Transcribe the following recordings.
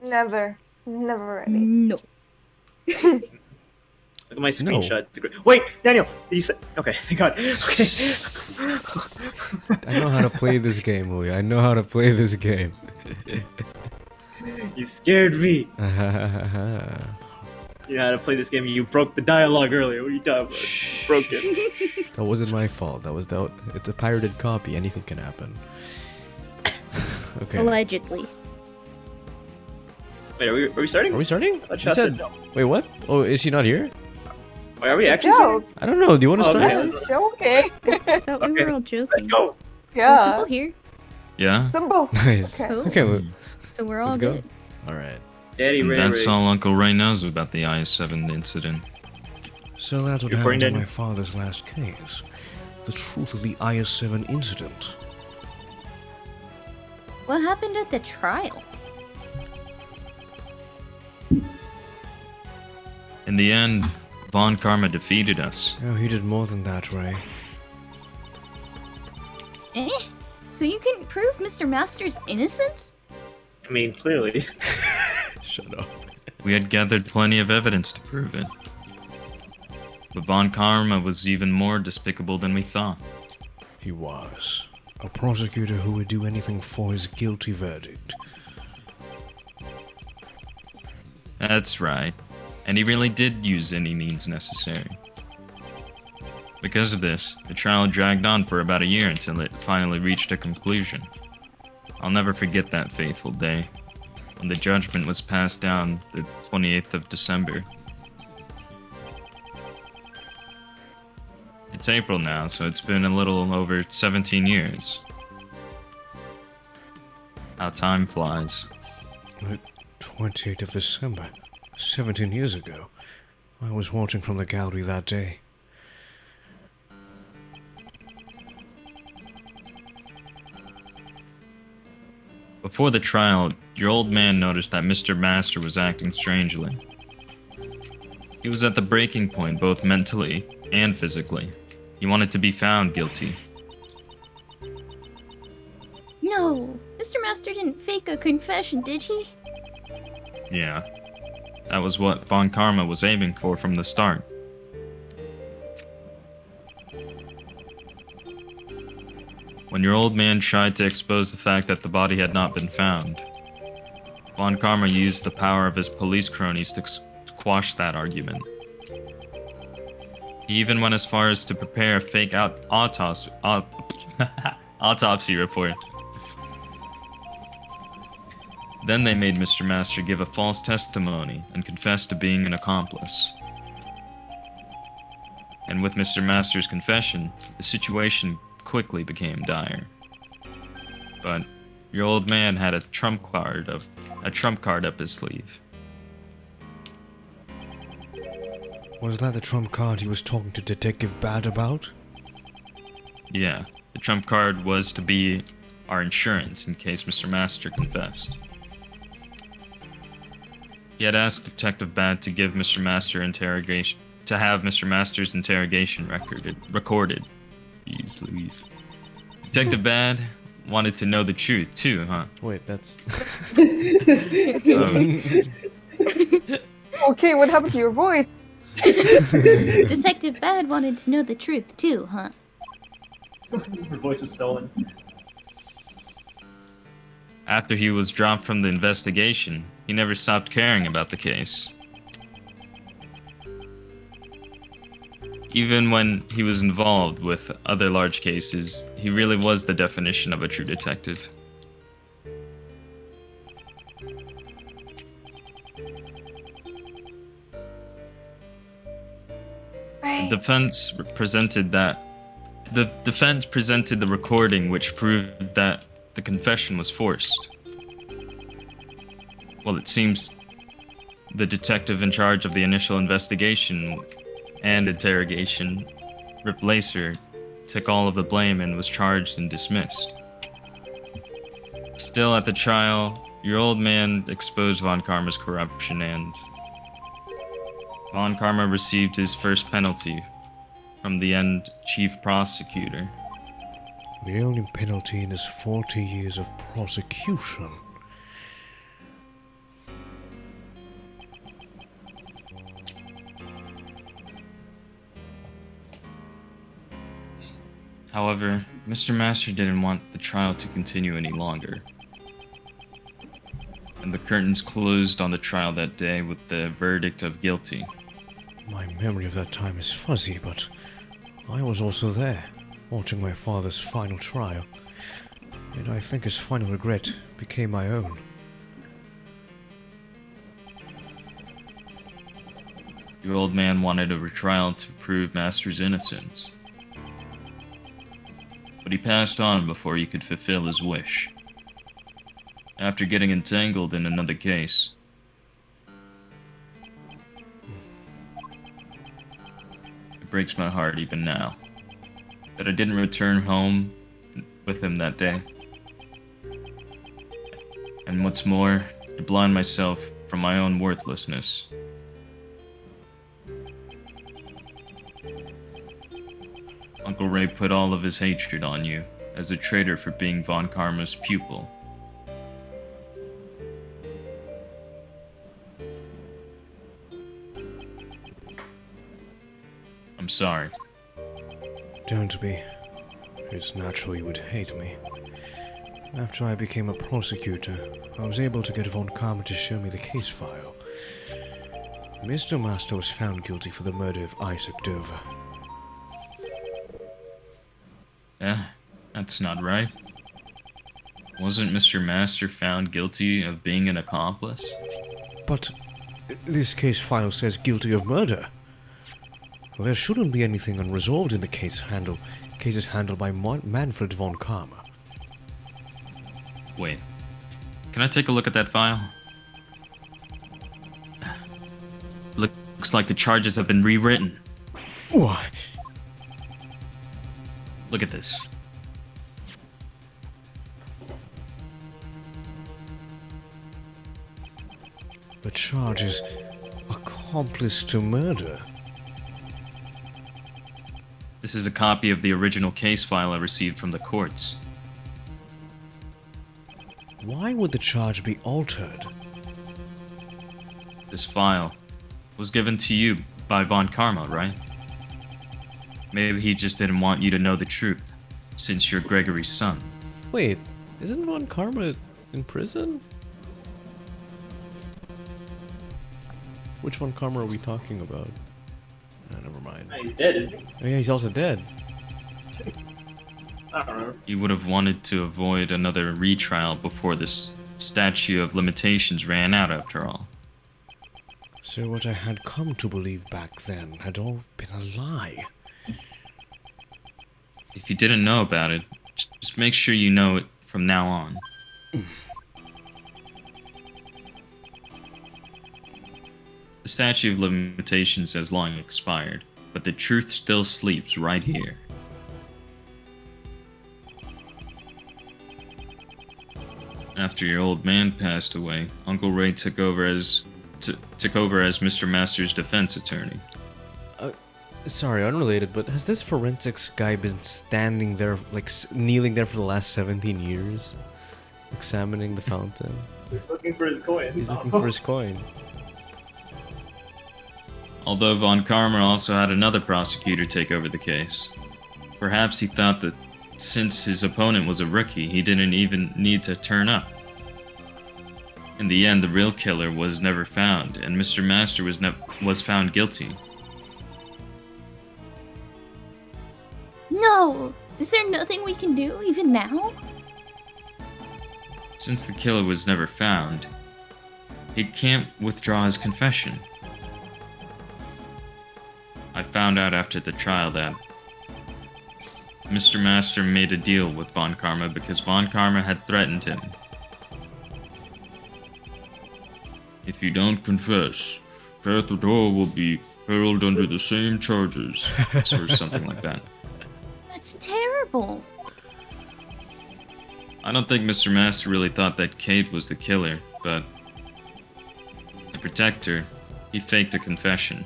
Never. Never ready. No. Look at my screenshot. Wait, Daniel, did you say? Okay, thank God. Okay. I know how to play this game, Willie. I know how to play this game. You scared me. That You know how to play this game. You broke the dialogue earlier. What are you talking about? You broke it. wasn't my fault. It's a pirated copy. Anything can happen. Okay. Allegedly. Wait, are we starting? Are we starting? I thought You you said, no. wait, what? Oh, is she not here? Wait, are we actually Joke. starting? I don't know. Do you want to Oh, start? okay. I was joking. I thought we Okay. were all joking. Let's go. Yeah. Simple here. Yeah? Simple. Nice. Okay. Cool. Okay, So we're all let's go. good. All right. Daddy, And ready, that's ready. all Uncle Ray knows about the IS-7 incident. So that's what You're happened recording, to Daniel? my father's last case. The truth of the IS-7 incident. What happened at the trial? In the end, Von Karma defeated us. Oh, he did more than that, Ray. Eh? So you couldn't prove Mr. Master's innocence? I mean, clearly. Shut up. We had gathered plenty of evidence to prove it. But Von Karma was even more despicable than we thought. He was. A prosecutor who would do anything for his guilty verdict. That's right. And he really did use any means necessary. Because of this, the trial dragged on for about a year until it finally reached a conclusion. I'll never forget that fateful day, when the judgment was passed down the 28th of December. It's April now, so it's been a little over 17 years. How time flies. The 28th of December. 17 years ago. I was watching from the gallery that day. Before the trial, your old man noticed that Mr. Master was acting strangely. He was at the breaking point both mentally and physically. He wanted to be found guilty. No, Mr. Master didn't fake a confession, did he? Yeah, that was what Von Karma was aiming for from the start. When your old man tried to expose the fact that the body had not been found, Von Karma used the power of his police cronies to quash that argument. He even went as far as to prepare a fake autopsy report. Then they made Mr. Master give a false testimony and confess to being an accomplice. And with Mr. Master's confession, the situation quickly became dire. But your old man had a trump card up his sleeve. Was that the trump card he was talking to Detective Bad about? Yeah, the trump card was to be our insurance in case Mr. Master confessed. He had asked Detective Bad to give Mr. Master interrogation to have Mr. Master's interrogation recorded. Jeez Louise. Detective Bad wanted to know the truth too, huh? Wait, that's... Okay, what happened to your voice? Detective Bad wanted to know the truth too, huh? Your voice was stolen. After he was dropped from the investigation, he never stopped caring about the case. Even when he was involved with other large cases, he really was the definition of a true detective. Right. The defense presented the recording which proved that the confession was forced. Well, it seems the detective in charge of the initial investigation and interrogation, Rip Lacer, took all of the blame and was charged and dismissed. Still at the trial, your old man exposed Von Karma's corruption and Von Karma received his first penalty from the end chief prosecutor. The only penalty in his 40 years of prosecution. However, Mr. Master didn't want the trial to continue any longer. And the curtains closed on the trial that day with the verdict of guilty. My memory of that time is fuzzy, but I was also there, watching my father's final trial, and I think his final regret became my own. Your old man wanted a retrial to prove Master's innocence. But he passed on before he could fulfill his wish. After getting entangled in another case. It breaks my heart even now that I didn't return home with him that day. And what's more, to blind myself from my own worthlessness. Uncle Ray put all of his hatred on you as a traitor for being Von Karma's pupil. I'm sorry. Don't be. It's natural you would hate me. After I became a prosecutor, I was able to get Von Karma to show me the case file. Mr. Master was found guilty for the murder of Isaac Dover. That's not right. Wasn't Mr. Master found guilty of being an accomplice? But this case file says guilty of murder. There shouldn't be anything unresolved in the cases handled by Manfred von Karma. Wait. Can I take a look at that file? Looks like the charges have been rewritten. Why? Look at this. The charge is accomplice to murder. This is a copy of the original case file I received from the courts. Why would the charge be altered? This file was given to you by Von Karma, right? Maybe he just didn't want you to know the truth, since you're Gregory's son. Wait, isn't Von Karma in prison? Which Von Karma are we talking about? Never mind. He's dead, isn't he? Oh yeah, he's also dead. I don't know. You would have wanted to avoid another retrial before this statute of limitations ran out, after all. So what I had come to believe back then had all been a lie. If you didn't know about it, just make sure you know it from now on. The statute of limitations has long expired, but the truth still sleeps right here. After your old man passed away, Uncle Ray took over as Mr. Master's defense attorney. Sorry, unrelated, but has this forensics guy been standing there, like kneeling there for the last 17 years? Examining the fountain? He's looking for his coins. He's looking for his coin. Although Von Karma also had another prosecutor take over the case. Perhaps he thought that since his opponent was a rookie, he didn't even need to turn up. In the end, the real killer was never found, and Mr. Master was found guilty. No! Is there nothing we can do, even now? Since the killer was never found, he can't withdraw his confession. I found out after the trial that Mr. Master made a deal with Von Karma because Von Karma had threatened him. If you don't confess, Cathedral will be held under the same charges, or something like that. That's terrible. I don't think Mr. Master really thought that Kate was the killer, but to protect her, he faked a confession.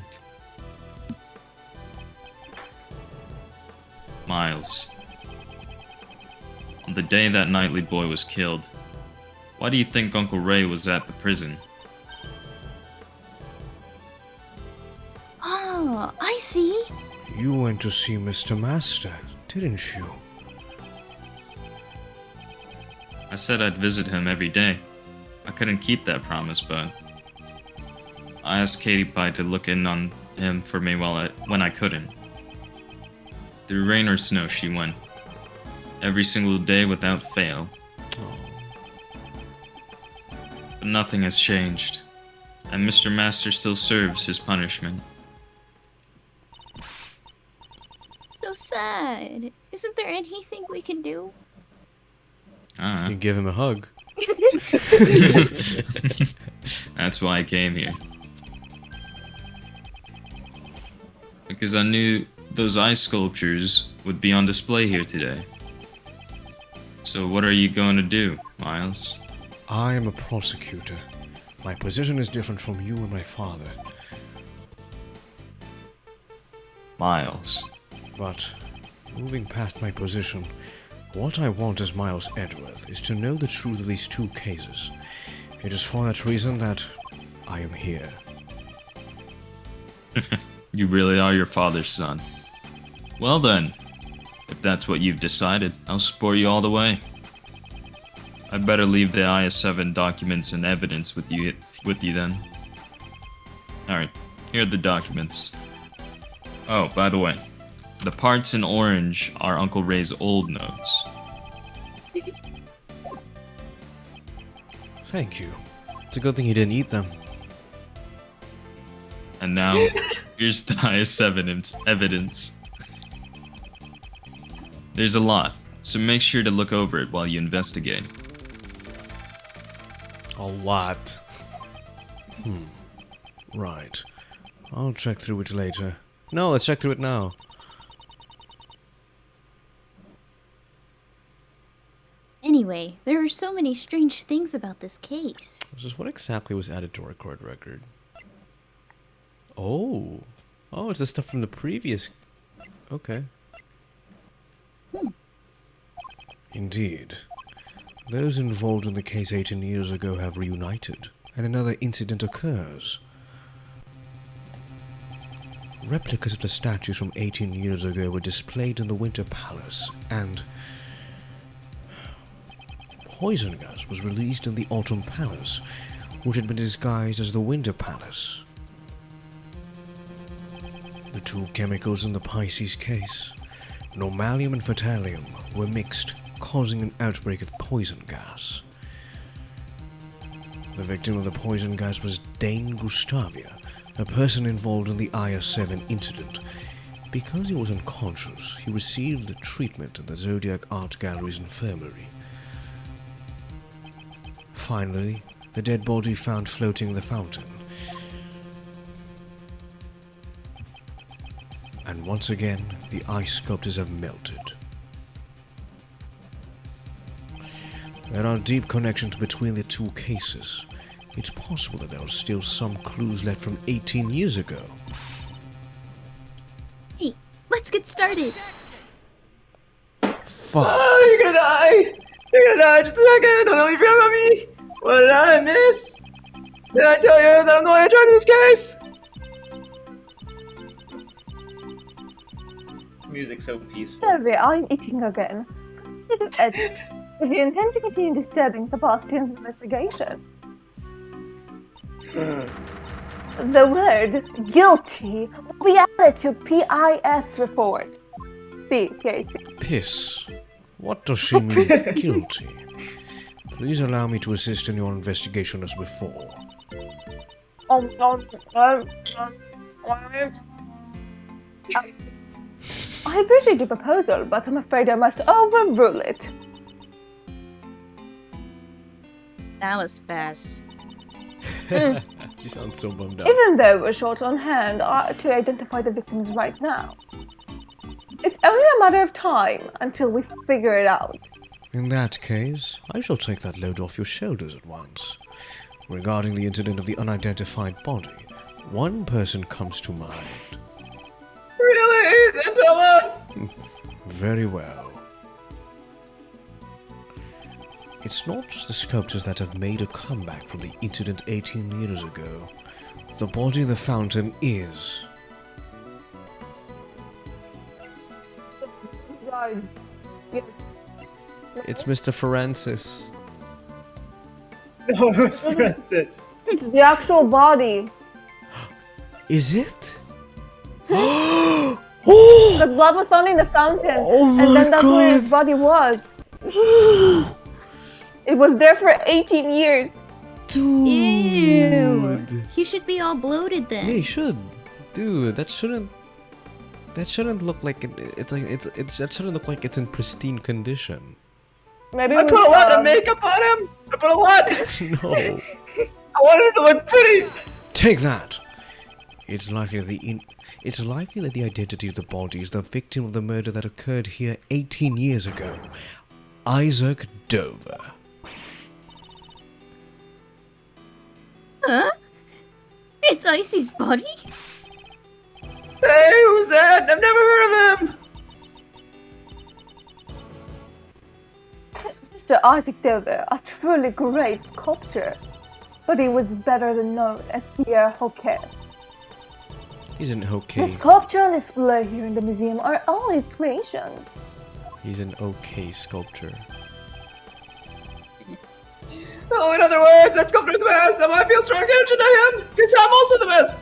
Miles. On the day that Knightley boy was killed, why do you think Uncle Ray was at the prison? Ah, I see. You went to see Mr. Master, Didn't you? I said I'd visit him every day. I couldn't keep that promise, but I asked Katie Pie to look in on him for me when I couldn't. Through rain or snow, she went. Every single day without fail. But nothing has changed, and Mr. Master still serves his punishment. So sad. Isn't there anything we can do? You give him a hug. That's why I came here. Because I knew those ice sculptures would be on display here today. So what are you going to do, Miles? I am a prosecutor. My position is different from you and my father. Miles. But, moving past my position, what I want as Miles Edgeworth is to know the truth of these two cases. It is for that reason that I am here. You really are your father's son. Well then, if that's what you've decided, I'll support you all the way. I'd better leave the IS-7 documents and evidence with you then. Alright, here are the documents. Oh, by the way, the parts in orange are Uncle Ray's old notes. Thank you. It's a good thing he didn't eat them. And now, here's the IS-7 evidence. There's a lot, so make sure to look over it while you investigate. A lot. Right. I'll check through it later. No, let's check through it now. Anyway, there are so many strange things about this case. Just what exactly was added to our court record? Oh. Oh, it's the stuff from the previous... Okay. Indeed. Those involved in the case 18 years ago have reunited, and another incident occurs. Replicas of the statues from 18 years ago were displayed in the Winter Palace, and poison gas was released in the Autumn Palace, which had been disguised as the Winter Palace. The two chemicals in the Pisces case, normalium and fatalium, were mixed, causing an outbreak of poison gas. The victim of the poison gas was Dane Gustavia, a person involved in the IS-7 incident. Because he was unconscious, he received the treatment in the Zodiac Art Gallery's infirmary. Finally, the dead body found floating in the fountain. And once again, the ice sculptures have melted. There are deep connections between the two cases. It's possible that there are still some clues left from 18 years ago. Hey, let's get started. Fuck. Oh, you're gonna die! You're gonna die in just a second! Don't leave your about me! What did I miss? Did I tell you that I'm the one in charge of this case? Music's so peaceful. Sorry, I'm eating again. If you intend to continue disturbing Sebastian's investigation, the word guilty will be added to PIS report. PKC. Piss. What does she mean, guilty? Please allow me to assist in your investigation as before. I appreciate your proposal, but I'm afraid I must overrule it. That was fast. She sounds so bummed out. Even though we're short on hand to identify the victims right now, it's only a matter of time until we figure it out. In that case, I shall take that load off your shoulders at once. Regarding the incident of the unidentified body, one person comes to mind. Really? Then tell us! Very well. It's not just the sculptures that have made a comeback from the incident 18 years ago. The body in the fountain is... Yeah. It's Mr. Francis. No, it was Francis. It's the actual body. Is it? The Oh! blood was found in the fountain, Oh and my then that's where his God. body was. It was there for 18 years. Dude! Ew. He should be all bloated then. Yeah, he should. Dude, that shouldn't look like that shouldn't look like it's in pristine condition. Maybe I it put a was, lot of makeup on him. I put a lot. No. I wanted him to look pretty. Take that. It's likely that the identity of the body is the victim of the murder that occurred here 18 years ago. Isaac Dover. Huh? It's Icy's body? Hey, who's that? I've never heard of him. Mr. Isaac Dover, a truly great sculptor, but he was better than known as Pierre Hoquet. He's an The okay. sculpture on display here in the museum are all his creations. He's an okay sculptor. Oh, in other words, that sculptor's the best. And I feel strong connection to him because I'm also the best.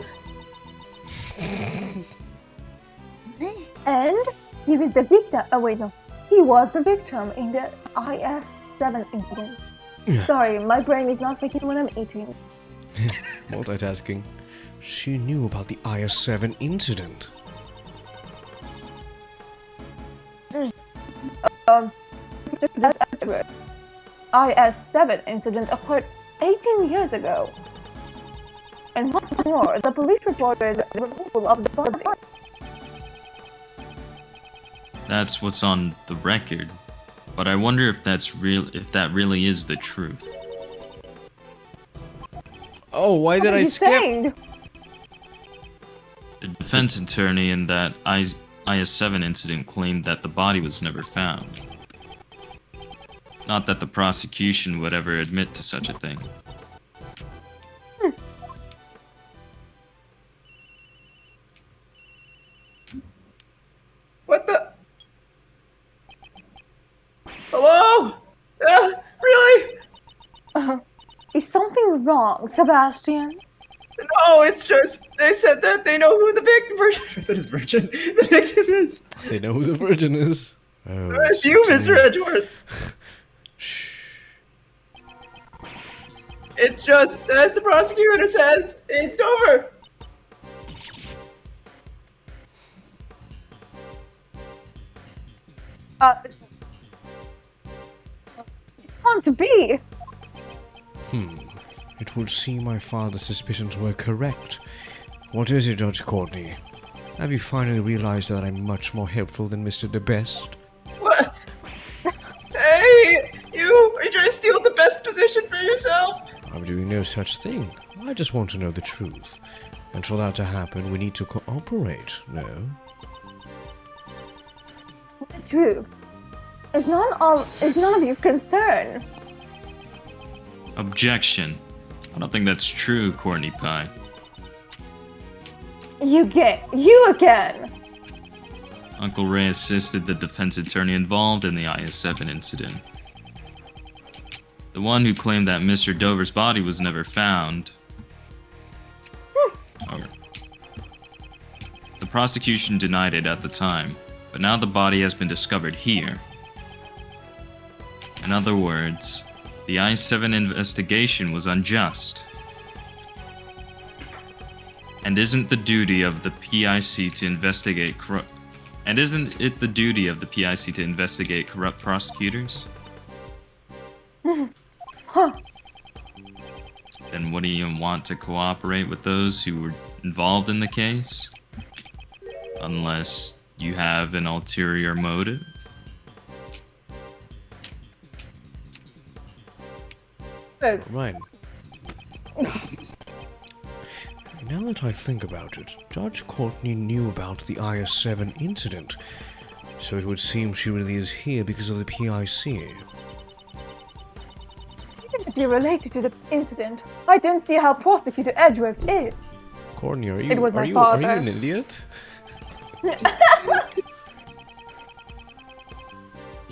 And he was the victim. Oh wait, no, he was the victim in the IS-7 incident. Yeah. Sorry, my brain is not thinking when I'm eating. Multitasking. She knew about the IS-7 incident. That's accurate. IS-7 incident occurred 18 years ago. And what's more, the police reported the removal of the body. That's what's on the record. But I wonder if that really is the truth. Oh, why did What are I you skip? saying? The defense attorney in that IS-7 incident claimed that the body was never found. Not that the prosecution would ever admit to such a thing. What the? Hello? Really? Is something wrong, Sebastian? No, it's just they said that they know who the virgin. The victim is. They know who the virgin is. Oh, It's you, Mr. Edgeworth. Shh. It's just as the prosecutor says, it's over. It can't be. It would seem my father's suspicions were correct. What is it, Judge Courtney? Have you finally realized that I'm much more helpful than Mr. De Best? What? Hey, you! Are you trying to steal the best position for yourself? I'm doing no such thing. I just want to know the truth. And for that to happen, we need to cooperate, no? The truth is none of your concern. Objection. I don't think that's true, Courtney Pie. You again. Uncle Ray assisted the defense attorney involved in the IS-7 incident. The one who claimed that Mr. Dover's body was never found. The prosecution denied it at the time, but now the body has been discovered here. In other words, the I-7 investigation was unjust. And isn't the duty of the PIC to investigate corrupt prosecutors? Huh. Then what do you want to cooperate with those who were involved in the case? Unless you have an ulterior motive? Right. Now that I think about it, Judge Courtney knew about the IS-7 incident, so it would seem she really is here because of the PIC. Even if you're related to the incident, I don't see how Prosecutor Edgeworth is. Courtney, are It was my you father. an idiot?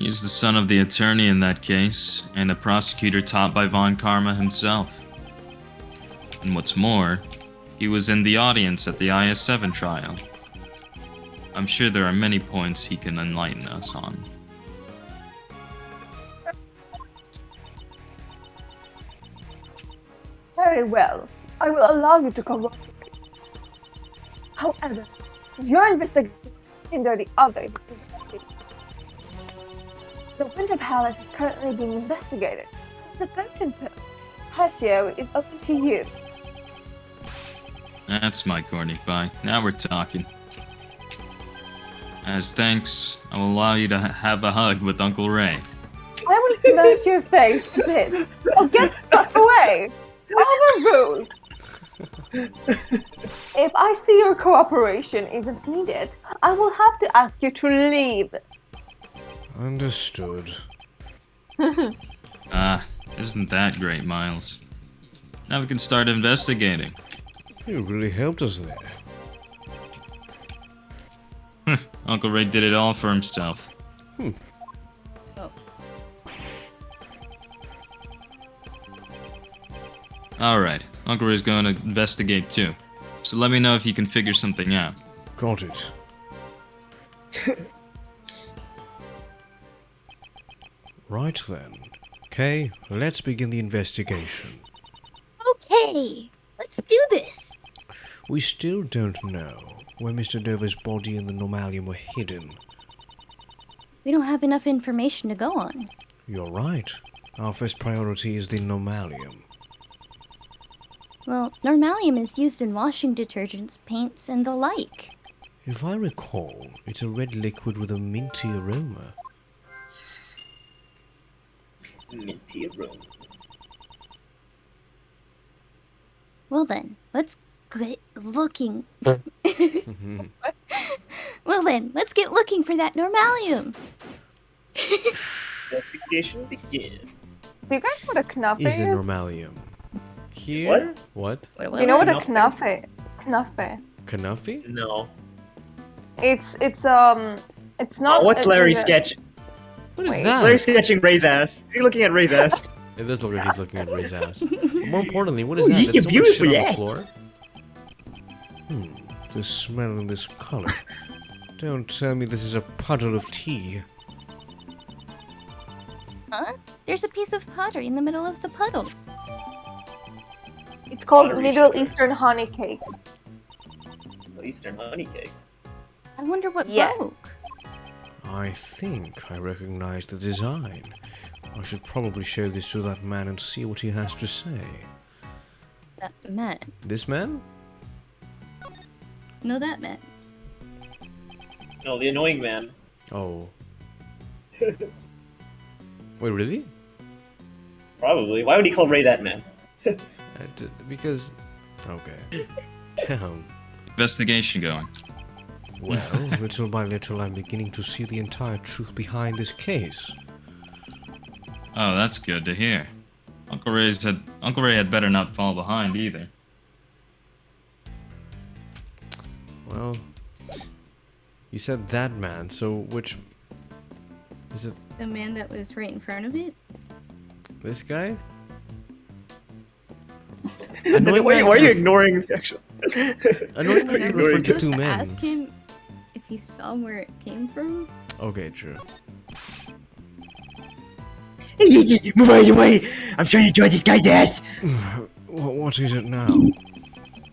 He's the son of the attorney in that case, and a prosecutor taught by Von Karma himself. And what's more, he was in the audience at the IS-7 trial. I'm sure there are many points he can enlighten us on. Very well. I will allow you to cooperate. However, your investigation hinder the other investigation. The Winter Palace is currently being investigated. The pension ratio is open to you. That's my corny pie. Now we're talking. As thanks, I will allow you to have a hug with Uncle Ray. I will smash your face to bits. Oh, get stuck away! Overruled! If I see your cooperation isn't needed, I will have to ask you to leave. Understood. Isn't that great, Miles? Now we can start investigating. You really helped us there. Uncle Ray did it all for himself. Oh. Alright, Uncle Ray's going to investigate too. So let me know if you can figure something out. Got it. Right then. Okay, let's begin the investigation. Okay, let's do this. We still don't know where Mr. Dover's body and the Normalium were hidden. We don't have enough information to go on. You're right. Our first priority is the Normalium. Well, Normalium is used in washing detergents, paints, and the like. If I recall, it's a red liquid with a minty aroma. Minty aroma. Well then, let's get looking. Well then, let's get looking for that Normalium. Investigation begin. Do you guys know what a knafe Is the is? Normalium here? What? Do you know what a Knafe? knafe? Kanafi? No. It's not. Oh, what's Larry sketch? What is Wait. that? Larry's sketching Ray's ass. Is he looking at Ray's ass? It does look like he's looking at Ray's ass. More importantly, what is Ooh, that? you Did someone beautiful shit on the ass. floor? The smell and this color. Don't tell me this is a puddle of tea. Huh? There's a piece of pottery in the middle of the puddle. It's called Pottery Middle sugar. Eastern honey cake. Eastern honey cake. I wonder what Yeah. broke. I think I recognize the design. I should probably show this to that man and see what he has to say. That man. This man? No, that man. No, the annoying man. Oh. Wait, really? Probably. Why would he call Ray that man? Because... Okay. Damn. Investigation going. Well, little by little I'm beginning to see the entire truth behind this case. Oh, that's good to hear. Uncle Ray had better not fall behind either. Well... You said that man, so which... Is it The man that was right in front of it? this guy? Why, Annoying why man are you could ignoring the actual? Annoying Why are man you could ignoring refer to Supposed two to men. ask him if he saw where it came from? Okay, true. Move out of the way! I'm trying to draw this guy's ass! What is it now?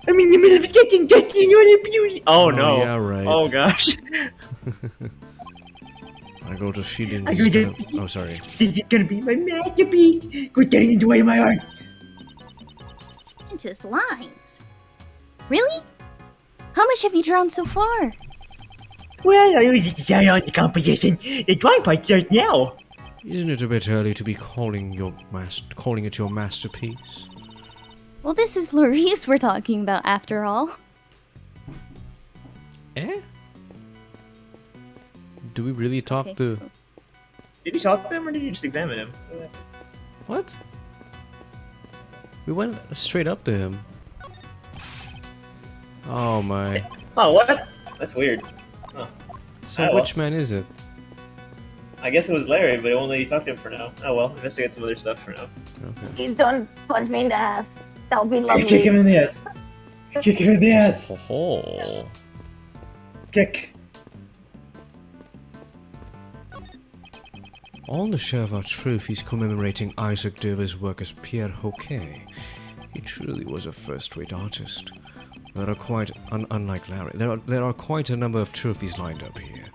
I'm in the middle of sketching Dusty and all the beauty! Oh no. Yeah, right. Oh gosh. I go to feeding I this go to- guy- Oh, sorry. This is gonna be my masterpiece! Quit getting in the way of my art! Into his lines. Really? How much have you drawn so far? Well, I only just decided on the composition. The drawing part starts now. Isn't it a bit early to be calling it your masterpiece? Well, this is Laurice we're talking about after all. Eh? Do we really talk Okay. to... Did you talk to him or did you just examine him? What? We went straight up to him. Oh my. Oh, what? That's weird. So Oh. which man is it? I guess it was Larry, but it won't let you talk to him for now. Oh well, investigate some other stuff for now. Okay. Please don't punch me in the ass. That would be Kick him lovely. in the ass. Kick him in the ass. Oh. Kick. On the shelf are trophies commemorating Isaac Dover's work as Pierre Hoquet. He truly was a first-rate artist. There are quite, unlike Larry, there are quite a number of trophies lined up here.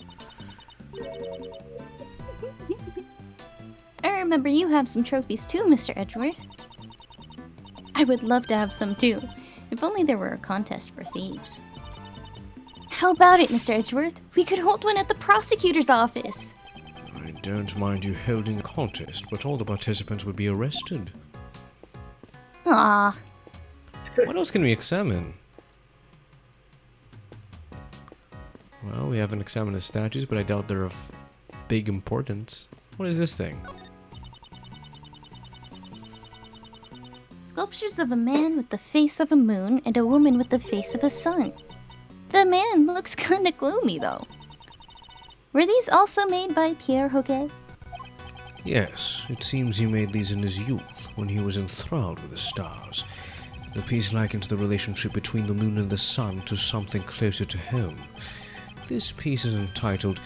I remember you have some trophies too, Mr. Edgeworth. I would love to have some too, if only there were a contest for thieves. How about it, Mr. Edgeworth? We could hold one at the prosecutor's office. I don't mind you holding a contest, but all the participants would be arrested. Ah, What else can we examine? Well, we haven't examined the statues, but I doubt they're of big importance. What is this thing? sculptures of a man with the face of a moon and a woman with the face of a sun. The man looks kinda gloomy though. Were these also made by Pierre Hoquet? Yes, it seems he made these in his youth, when he was enthralled with the stars. The piece likens the relationship between the moon and the sun to something closer to home. This piece is entitled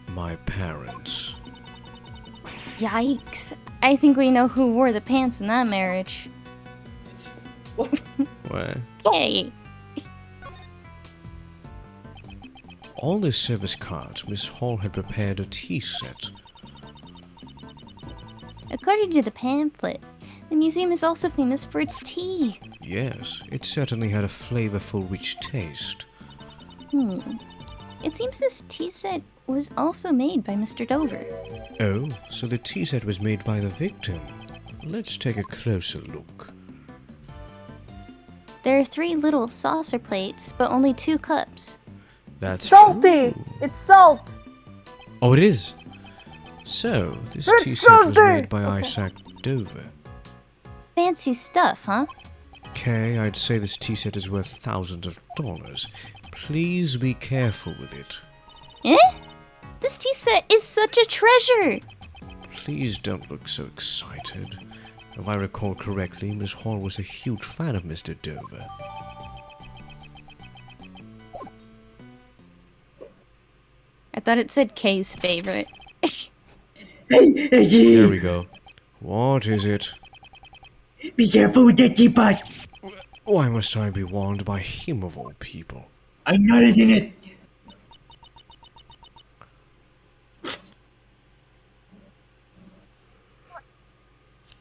My Parents. Yikes. I think we know who wore the pants in that marriage. What? Hey! On this service card, Miss Hall had prepared a tea set. According to the pamphlet, the museum is also famous for its tea. Yes, it certainly had a flavorful, rich taste. It seems this tea set was also made by Mr. Dover. Oh, so the tea set was made by the victim. Let's take a closer look. There are 3 little saucer plates, but only 2 cups. That's Salty! true. It's salt! Oh, it is. So, this It's tea set was salty! made by Okay. Isaac Dover. Fancy stuff, huh? Kay, I'd say this tea set is worth thousands of dollars. Please be careful with it. Eh? This tea set is such a treasure! Please don't look so excited. If I recall correctly, Miss Hall was a huge fan of Mr. Dover. I thought it said Kay's favorite. There we go. What is it? Be careful with that teapot. Why must I be warned by him of all people? I'm not in it.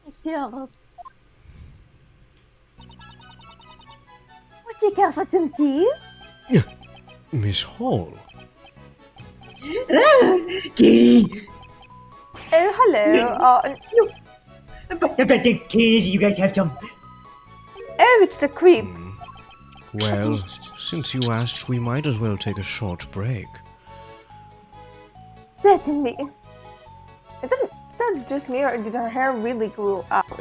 Serious. Would you care for some tea? Miss Hall? Katie. Oh, hello. But Katie, you guys have some. Oh, it's the creep. Well, since you asked, we might as well take a short break. Certainly. It didn't. That's just me, or did her hair really grow out?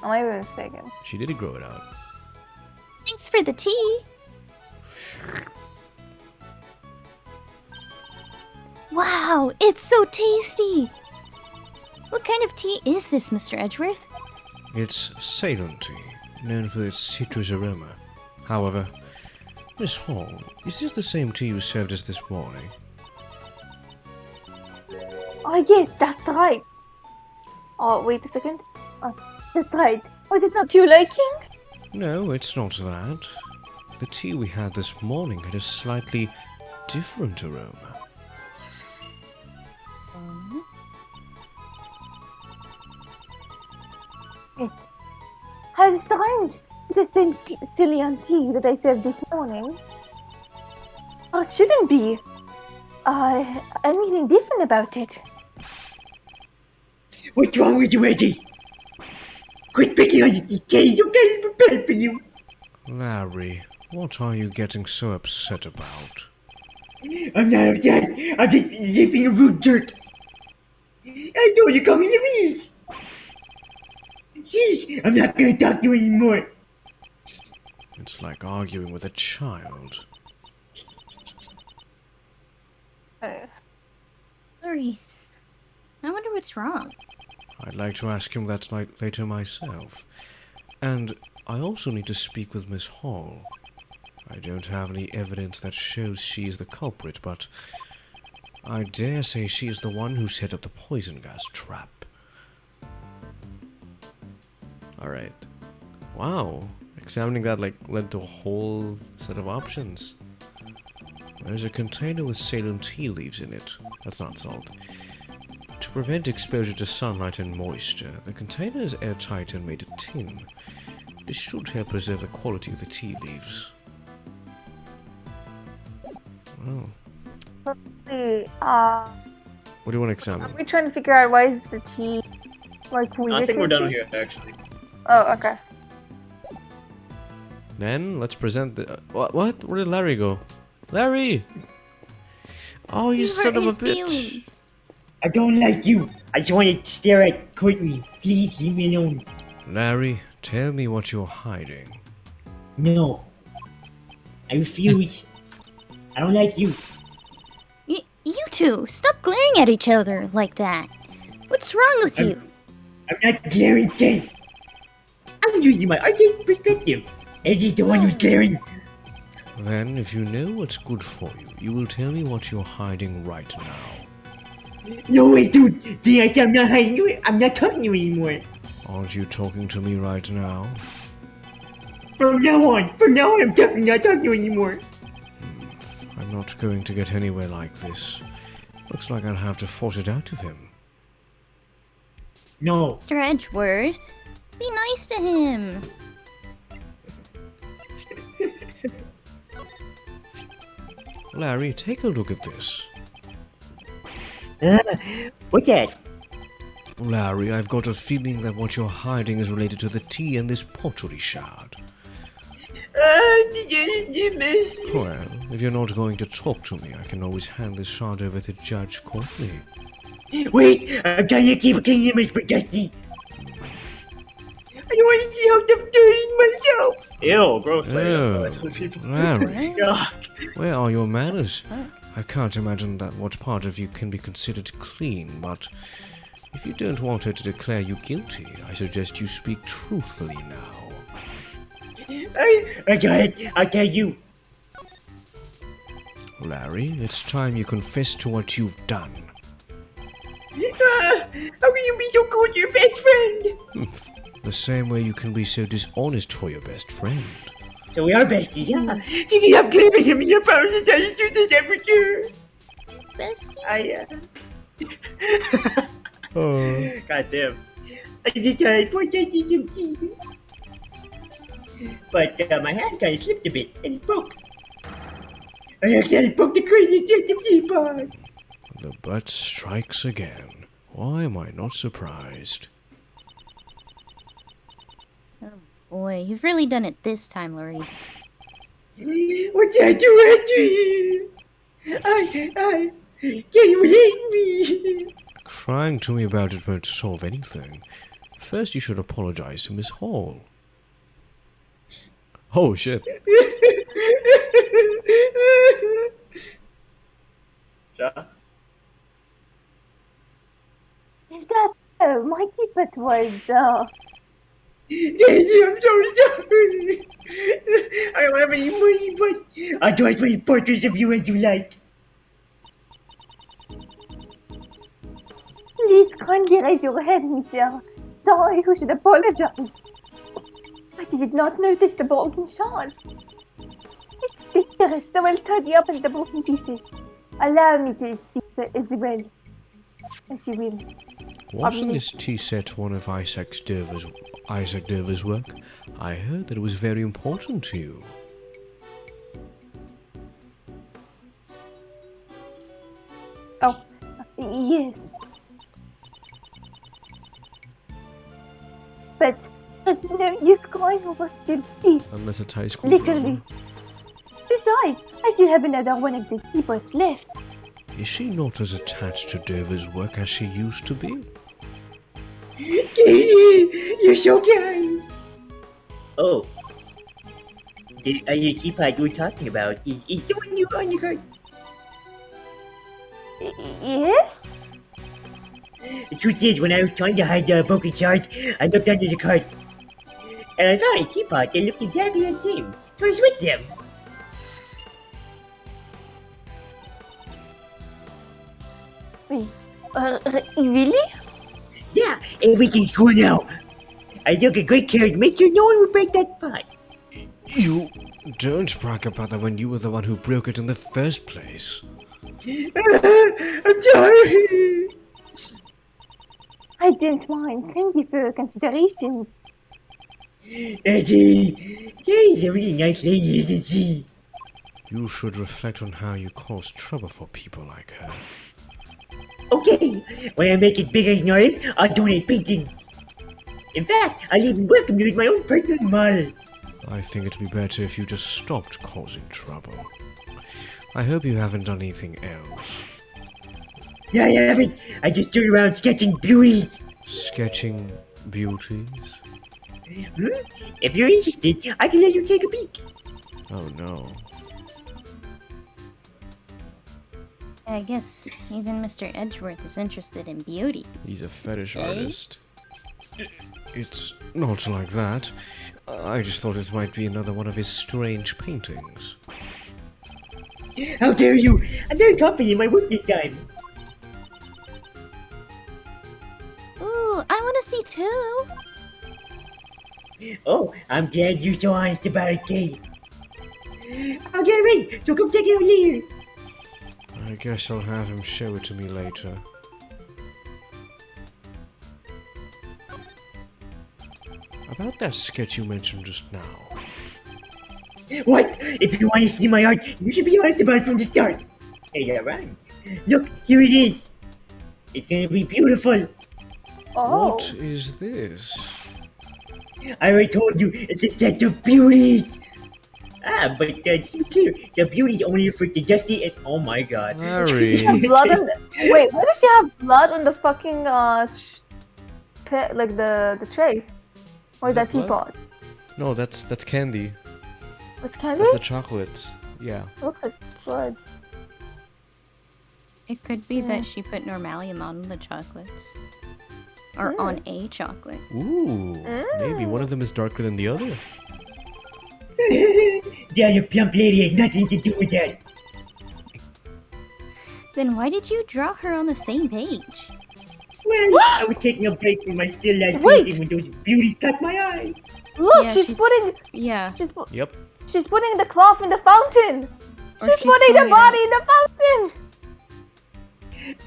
Am I mistaken? She did grow it out. Thanks for the tea. Wow, it's so tasty! What kind of tea is this, Mr. Edgeworth? It's Ceylon tea, known for its citrus aroma. However, Miss Hall, is this the same tea you served us this morning? Oh, yes, that's right. Oh, wait a second. Oh, that's right. Was it not to your liking? No, it's not that. The tea we had this morning had a slightly different aroma. How strange. It's the same Cillian tea that I served this morning. Oh, it shouldn't be. Anything different about it. What's wrong with you, Eddie? Quit picking on your Katie. Okay, prepared for you. Larry, what are you getting so upset about? I'm not upset. I'm just being a rude jerk. I told you, call me Louise. Sheesh, I'm not gonna talk to you anymore. It's like arguing with a child. Sorry, Laurice. I wonder what's wrong. I'd like to ask him that later myself. And I also need to speak with Miss Hall. I don't have any evidence that shows she is the culprit, but I dare say she is the one who set up the poison gas trap. Alright. Wow. Examining that led to a whole set of options. There's a container with Ceylon tea leaves in it. That's not salt. To prevent exposure to sunlight and moisture, the container is airtight and made of tin. This should help preserve the quality of the tea leaves. Oh. What do you want to examine? Are we trying to figure out why is the tea weird? I think we're done tasting? here, actually. Oh, okay. Then let's present the. What? Where did Larry go? Larry! Oh, you son of a bitch! Feelings. I don't like you. I just want to stare at Courtney. Please leave me alone. Larry, tell me what you're hiding. No. I refuse. I don't like you. You two, stop glaring at each other like that. What's wrong with you? I'm not glaring, Ken. I'm using my artistic perspective. Eddie's the one who's glaring. Then, if you know what's good for you, you will tell me what you're hiding right now. No way, dude. Then I said I'm not hiding you. I'm not talking to you anymore. Aren't you talking to me right now? From now on, I'm definitely not talking to you anymore. I'm not going to get anywhere like this. Looks like I'll have to force it out of him. No. Mr. Edgeworth, be nice to him. Larry, take a look at this. What's that? Larry, I've got a feeling that what you're hiding is related to the tea and this pottery shard. Well, if you're not going to talk to me, I can always hand this shard over to Judge Courtney. Wait, I'm trying to keep a clean image for Dusty. I don't want to see how I'm dirtying myself. Ew, gross. Oh, Larry, Yuck. where are your manners? I can't imagine that what part of you can be considered clean, but if you don't want her to declare you guilty, I suggest you speak truthfully now. I got it. I'll tell you. Larry, it's time you confess to what you've done. How can you be so good to your best friend? The same way you can be so dishonest for your best friend. So we are besties, huh? You can have claiming him in your powers and tell you to the temperature. Besties? God damn. I just poured Dusty some tea. But my hand kind of slipped a bit and it broke. I accidentally broke the crazy teapot. The butt strikes again. Why am I not surprised? Oh boy, you've really done it this time, Laurice. What's that you I can't even hate me. Crying to me about it won't solve anything. First, you should apologize to Miss Hall. Oh shit. Ja? Is that so? My teapot was, Daddy, I'm so sorry. I don't have any money, but I'll do as many portraits of you as you like. Please kindly raise your head, monsieur. It's I who should apologize. I did not notice the broken shards. It's dangerous, so I'll tidy up the broken pieces. Allow me to speak as well. As you will. Wasn't this tea set one of Isaac Dover's work? I heard that it was very important to you. Oh, yes. But there's no use crying over spilled tea. Unless it's high school. Literally. Besides, I still have another one of these teapots left. Is she not as attached to Dover's work as she used to be? Daddy, you're so kind. Oh. The other teapot you were talking about is the one you on your card. Yes? the truth is, when I was trying to hide the broken shards, I looked under the cart. And I saw a teapot that looked exactly the same. So I switched them. Wait, really? Yeah, everything's cool now. I took a great care to make sure no one would break that pot. You don't brag about that when you were the one who broke it in the first place. I'm sorry. I didn't mind. Thank you for your considerations. Eddie, she's a really nice lady, isn't she? You should reflect on how you cause trouble for people like her. Okay, when I make it bigger in oil, I'll donate paintings. In fact, I'll even welcome you as my own personal model. I think it'd be better if you just stopped causing trouble. I hope you haven't done anything else. Yeah, I haven't. I just stood around sketching beauties. Sketching beauties? If you're interested, I can let you take a peek. Oh no. I guess even Mr. Edgeworth is interested in beauties. He's a fetish Eh? artist. It's not like that. I just thought it might be another one of his strange paintings. How dare you! I'm very confident in my work this time. Ooh, I want to see too. Oh, I'm glad you're so honest about it, Kate. I'll get ready, so come check it out later. I guess I'll have him show it to me later. About that sketch you mentioned just now. What? If you want to see my art, you should be honest about it from the start. Hey, yeah, right. Look, here it is. It's gonna be beautiful. Oh. What is this? I already told you, it's a sketch of beauties. But just to be clear, the beauties only refer to Dusty and oh my god. Larry. Blood on the... Wait, why does she have blood on the fucking like the trays? Or Is that that blood? teapot? No, that's candy. What's candy? That's the chocolate. Yeah. Looks like blood. It could be that she put normalium on the chocolates. Or on a chocolate. Ooh. Maybe one of them is darker than the other. Yeah, your plump lady has nothing to do with that. Then why did you draw her on the same page? Well, I was taking a break from my still life Wait. painting when those beauties caught my eye. Look, Yeah, she's she's- putting Yeah. Yep. she's putting the cloth in the fountain. Or She's she's putting the putting it body in the fountain.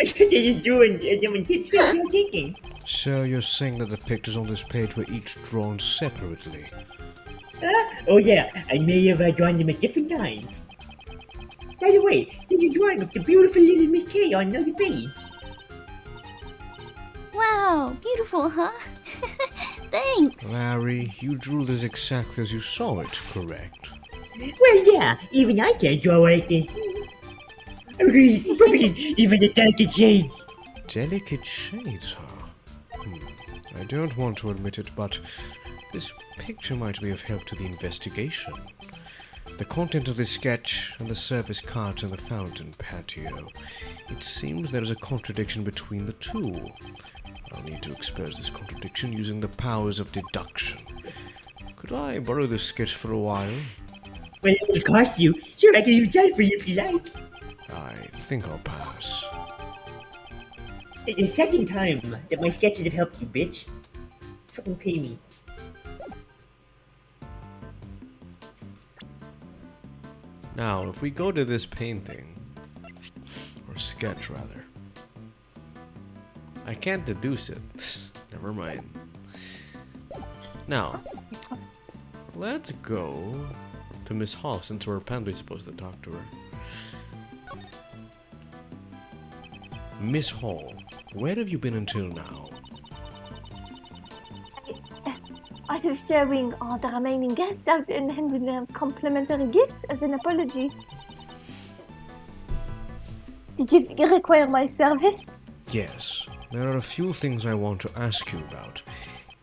I guess I just drew and then when sits with you thinking. So you're saying that the pictures on this page were each drawn separately? Oh yeah, I may have drawn them at different times. By the way, there's a drawing of the beautiful little Miss K on another page. Wow, beautiful, huh? Thanks. Larry, you drew this exactly as you saw it, correct? Well, yeah, even I can't draw what I can see. I'm going to see perfect, even the delicate shades. Delicate shades, huh? I don't want to admit it, but this picture might be of help to the investigation. The content of the sketch and the service cart and the fountain patio. It seems there is a contradiction between the two. I'll need to expose this contradiction using the powers of deduction. Could I borrow this sketch for a while? Well, it'll cost you. Sure, I can even sell it for you if you like. I think I'll pass. It's the second time that my sketches have helped you, bitch. Fucking pay me. Now, if we go to this painting, or sketch rather, I can't deduce it. Never mind. Now, let's go to Miss Hall since we're apparently supposed to talk to her. Miss Hall, where have you been until now? I was showing the remaining guests out and handing them complimentary gifts as an apology. Did you require my service? Yes, there are a few things I want to ask you about.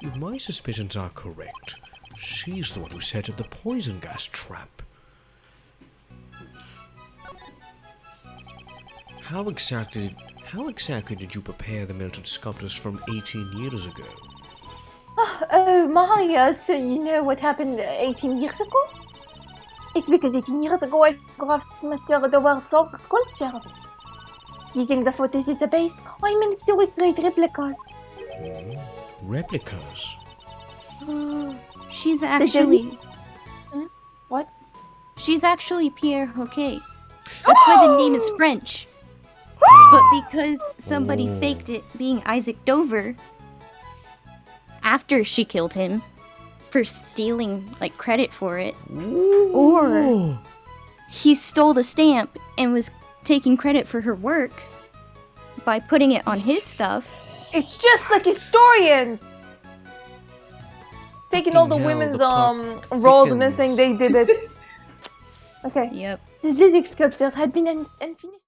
If my suspicions are correct, she's the one who set up the poison gas trap. How exactly did you prepare the melted sculptures from 18 years ago? So you know what happened 18 years ago? It's because 18 years ago I photographed Master of the World sculptures. Using the photos as a base, I managed to recreate replicas. Replicas? She's actually... What? She's actually Pierre Hoquet. That's why the name is French. But because somebody faked it being Isaac Dover after she killed him for stealing like credit for it, or he stole the stamp and was taking credit for her work by putting it on his stuff. It's just like historians! Taking all the Fucking hell, women's the plot roles and then thickens. saying they did it. Okay. Yep. The Zyzzyk sculptures had been unfinished